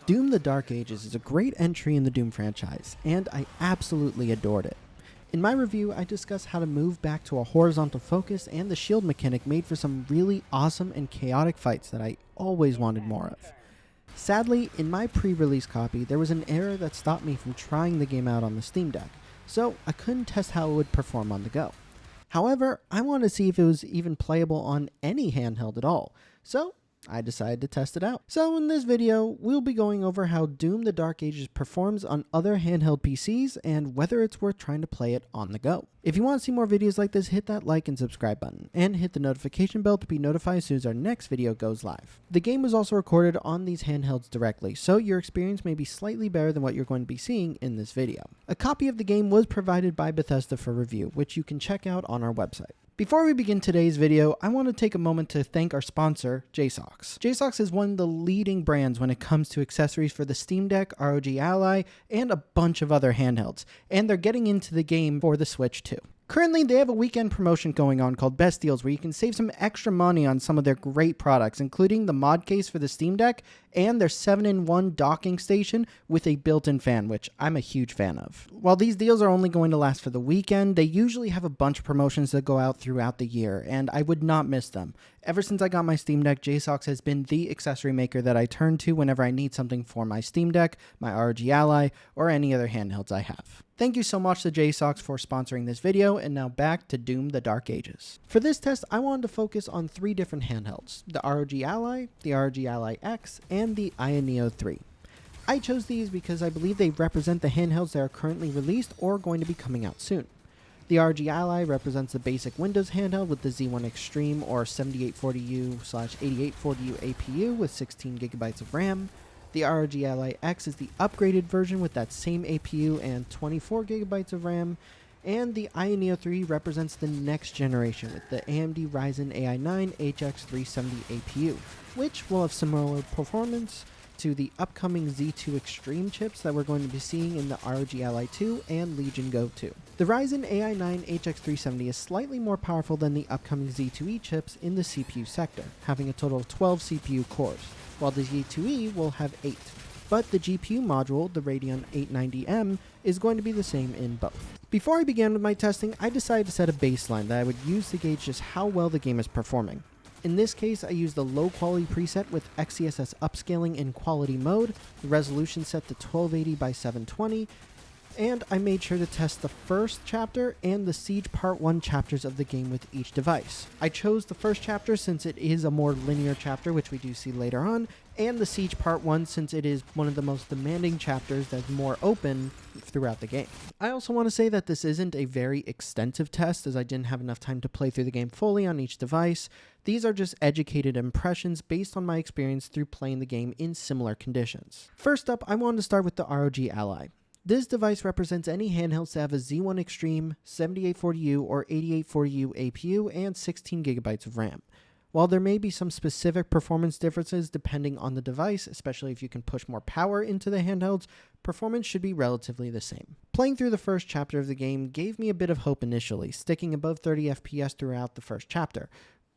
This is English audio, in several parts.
Doom: The Dark Ages is a great entry in the Doom franchise, and I absolutely adored it. In my review, I discuss how to move back to a horizontal focus and the shield mechanic made for some really awesome and chaotic fights that I always wanted more of. Sadly, in my pre-release copy, there was an error that stopped me from trying the game out on the Steam Deck, so I couldn't test how it would perform on the go. However, I wanted to see if it was even playable on any handheld at all, so I decided to test it out. So in this video, we'll be going over how Doom: The Dark Ages performs on other handheld PCs and whether it's worth trying to play it on the go. If you want to see more videos like this, hit that like and subscribe button, and hit the notification bell to be notified as soon as our next video goes live. The game was also recorded on these handhelds directly, so your experience may be slightly better than what you're going to be seeing in this video. A copy of the game was provided by Bethesda for review, which you can check out on our website. Before we begin today's video, I want to take a moment to thank our sponsor, JSAUX. JSAUX is one of the leading brands when it comes to accessories for the Steam Deck, ROG Ally, and a bunch of other handhelds, and they're getting into the game for the Switch too. Currently, they have a weekend promotion going on called Best Deals where you can save some extra money on some of their great products, including the mod case for the Steam Deck and their 7-in-1 docking station with a built-in fan, which I'm a huge fan of. While these deals are only going to last for the weekend, they usually have a bunch of promotions that go out throughout the year, and I would not miss them. Ever since I got my Steam Deck, JSAUX has been the accessory maker that I turn to whenever I need something for my Steam Deck, my ROG Ally, or any other handhelds I have. Thank you so much to JSAUX for sponsoring this video, and now back to Doom: The Dark Ages. For this test, I wanted to focus on 3 different handhelds: the ROG Ally, the ROG Ally X, and the AYANEO 3. I chose these because I believe they represent the handhelds that are currently released or going to be coming out soon. The ROG Ally represents the basic Windows handheld with the Z1 Extreme or 7840U/8840U APU with 16GB of RAM. The ROG Ally X is the upgraded version with that same APU and 24GB of RAM. And the AYANEO 3 represents the next generation with the AMD Ryzen AI9 HX370 APU, which will have similar performance to the upcoming Z2 Extreme chips that we're going to be seeing in the ROG Ally 2 and Legion Go 2. The Ryzen AI9 HX370 is slightly more powerful than the upcoming Z2E chips in the CPU sector, having a total of 12 CPU cores, while the Z2E will have 8. But the GPU module, the Radeon 890M, is going to be the same in both. Before I began with my testing, I decided to set a baseline that I would use to gauge just how well the game is performing. In this case, I used the low quality preset with XeSS upscaling in quality mode, the resolution set to 1280 by 720, and I made sure to test the first chapter and the Siege Part 1 chapters of the game with each device. I chose the first chapter since it is a more linear chapter, which we do see later on, and the Siege Part 1 since it is one of the most demanding chapters that's more open throughout the game. I also want to say that this isn't a very extensive test as I didn't have enough time to play through the game fully on each device. These are just educated impressions based on my experience through playing the game in similar conditions. First up, I wanted to start with the ROG Ally. This device represents any handhelds that have a Z1 Extreme, 7840U or 8840U APU, and 16GB of RAM. While there may be some specific performance differences depending on the device, especially if you can push more power into the handhelds, performance should be relatively the same. Playing through the first chapter of the game gave me a bit of hope initially, sticking above 30 FPS throughout the first chapter,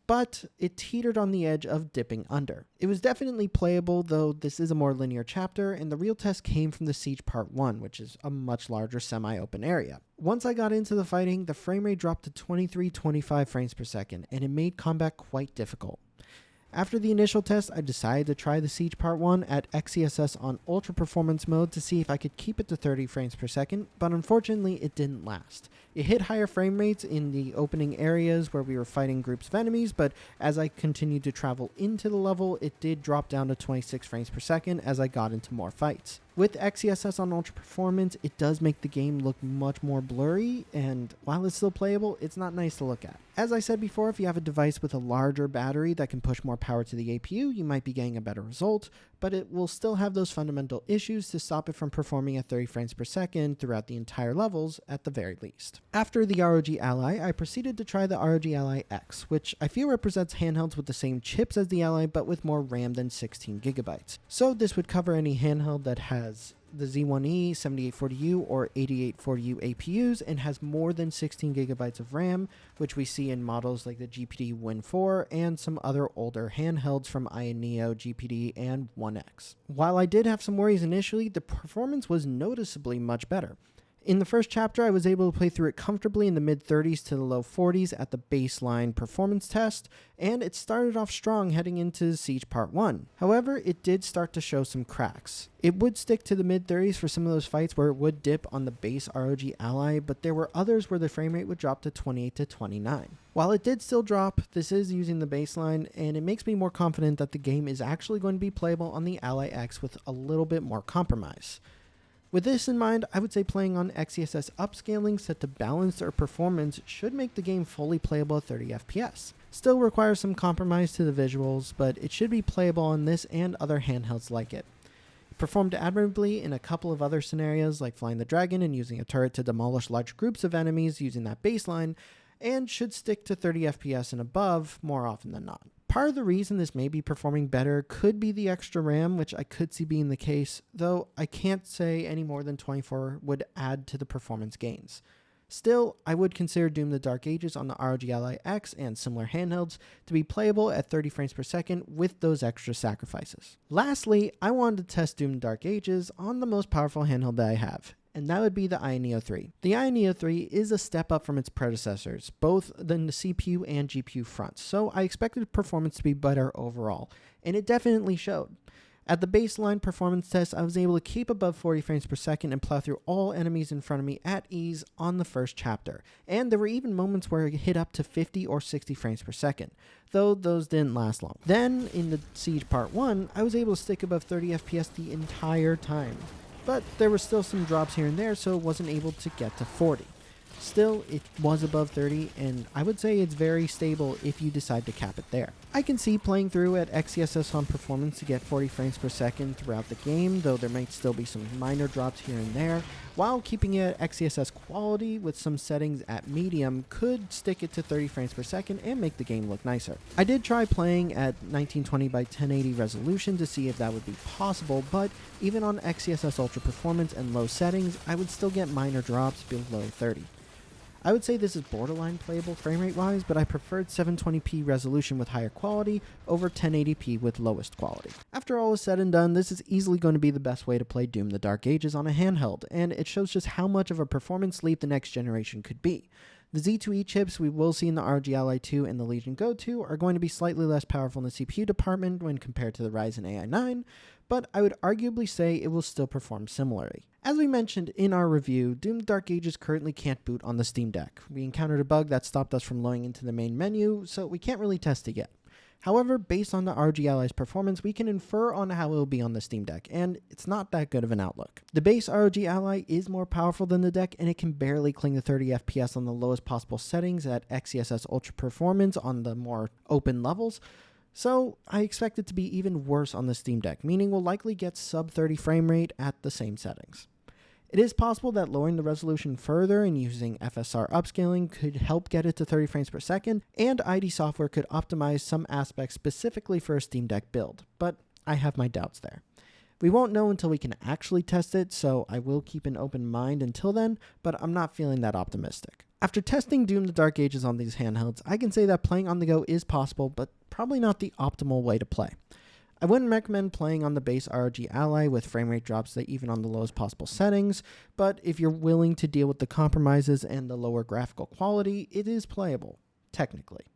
but it teetered on the edge of dipping under. It was definitely playable, though this is a more linear chapter, and the real test came from the Siege Part 1, which is a much larger semi-open area. Once I got into the fighting, the frame rate dropped to 23-25 frames per second, and it made combat quite difficult. After the initial test, I decided to try the Siege Part 1 at XeSS on Ultra Performance mode to see if I could keep it to 30 frames per second, but unfortunately it didn't last. It hit higher frame rates in the opening areas where we were fighting groups of enemies, but as I continued to travel into the level, it did drop down to 26 frames per second as I got into more fights. With XeSS on Ultra Performance, it does make the game look much more blurry, and while it's still playable, it's not nice to look at. As I said before, if you have a device with a larger battery that can push more power to the APU, you might be getting a better result, but it will still have those fundamental issues to stop it from performing at 30 frames per second throughout the entire levels at the very least. After the ROG Ally, I proceeded to try the ROG Ally X, which I feel represents handhelds with the same chips as the Ally but with more RAM than 16GB. So this would cover any handheld that has the Z1E, 7840U, or 8840U APUs and has more than 16 gigabytes of RAM, which we see in models like the GPD Win 4 and some other older handhelds from AYANEO, GPD, and 1X. While I did have some worries initially, the performance was noticeably much better. In the first chapter, I was able to play through it comfortably in the mid-30s to the low 40s at the baseline performance test, and it started off strong heading into Siege Part 1. However, it did start to show some cracks. It would stick to the mid-30s for some of those fights where it would dip on the base ROG Ally, but there were others where the frame rate would drop to 28 to 29. While it did still drop, this is using the baseline, and it makes me more confident that the game is actually going to be playable on the Ally X with a little bit more compromise. With this in mind, I would say playing on XeSS upscaling set to balance their performance should make the game fully playable at 30 FPS. Still requires some compromise to the visuals, but it should be playable on this and other handhelds like it. It performed admirably in a couple of other scenarios like flying the dragon and using a turret to demolish large groups of enemies using that baseline, and should stick to 30 FPS and above more often than not. Part of the reason this may be performing better could be the extra RAM, which I could see being the case, though I can't say any more than 24 would add to the performance gains. Still, I would consider Doom the Dark Ages on the ROG Ally X and similar handhelds to be playable at 30 frames per second with those extra sacrifices. Lastly, I wanted to test Doom the Dark Ages on the most powerful handheld that I have, and that would be the AYANEO 3. The AYANEO 3 is a step up from its predecessors, both in the CPU and GPU fronts, so I expected performance to be better overall, and it definitely showed. At the baseline performance test, I was able to keep above 40 frames per second and plow through all enemies in front of me at ease on the first chapter, and there were even moments where it hit up to 50 or 60 frames per second, though those didn't last long. Then, in the Siege Part 1, I was able to stick above 30 FPS the entire time. But there were still some drops here and there, so it wasn't able to get to 40. Still, it was above 30, and I would say it's very stable if you decide to cap it there. I can see playing through at XeSS on performance to get 40 frames per second throughout the game, though there might still be some minor drops here and there, while keeping it at XeSS quality with some settings at medium could stick it to 30 frames per second and make the game look nicer. I did try playing at 1920 by 1080 resolution to see if that would be possible, but even on XeSS Ultra Performance and low settings, I would still get minor drops below 30. I would say this is borderline playable framerate wise, but I preferred 720p resolution with higher quality over 1080p with lowest quality. After all is said and done, this is easily going to be the best way to play Doom the Dark Ages on a handheld, and it shows just how much of a performance leap the next generation could be. The Z2E chips we will see in the ROG Ally 2 and the Legion Go 2 are going to be slightly less powerful in the CPU department when compared to the Ryzen AI 9, but I would arguably say it will still perform similarly. As we mentioned in our review, Doom the Dark Ages currently can't boot on the Steam Deck. We encountered a bug that stopped us from loading into the main menu, so we can't really test it yet. However, based on the ROG Ally's performance, we can infer on how it will be on the Steam Deck, and it's not that good of an outlook. The base ROG Ally is more powerful than the deck, and it can barely cling to 30 FPS on the lowest possible settings at XeSS Ultra Performance on the more open levels, so I expect it to be even worse on the Steam Deck, meaning we'll likely get sub 30 frame rate at the same settings. It is possible that lowering the resolution further and using FSR upscaling could help get it to 30 frames per second, and ID Software could optimize some aspects specifically for a Steam Deck build, but I have my doubts there. We won't know until we can actually test it, so I will keep an open mind until then, but I'm not feeling that optimistic. After testing Doom the Dark Ages on these handhelds, I can say that playing on the go is possible, but probably not the optimal way to play. I wouldn't recommend playing on the base ROG Ally with frame rate drops that even on the lowest possible settings, but if you're willing to deal with the compromises and the lower graphical quality, it is playable, technically.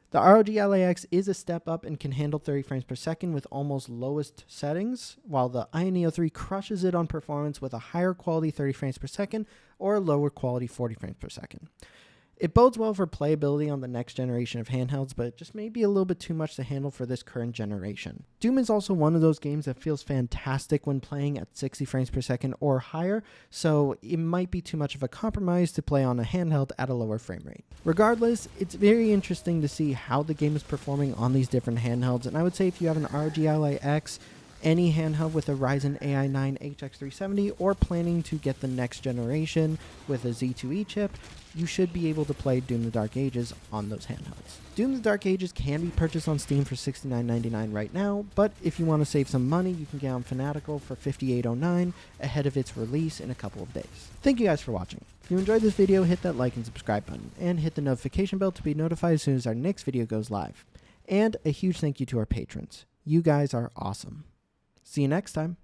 The ROG Ally X is a step up and can handle 30 frames per second with almost lowest settings, while the AYANEO 3 crushes it on performance with a higher quality 30 frames per second or a lower quality 40 frames per second. It bodes well for playability on the next generation of handhelds, but it just may be a little bit too much to handle for this current generation. Doom is also one of those games that feels fantastic when playing at 60 frames per second or higher, so it might be too much of a compromise to play on a handheld at a lower frame rate. Regardless, it's very interesting to see how the game is performing on these different handhelds, and I would say if you have an ROG Ally X, any handheld with a Ryzen AI 9 HX370 or planning to get the next generation with a Z2E chip, you should be able to play Doom the Dark Ages on those handhelds. Doom the Dark Ages can be purchased on Steam for $69.99 right now, but if you want to save some money, you can get on Fanatical for $58.09 ahead of its release in a couple of days. Thank you guys for watching. If you enjoyed this video, hit that like and subscribe button, and hit the notification bell to be notified as soon as our next video goes live. And a huge thank you to our patrons. You guys are awesome. See you next time.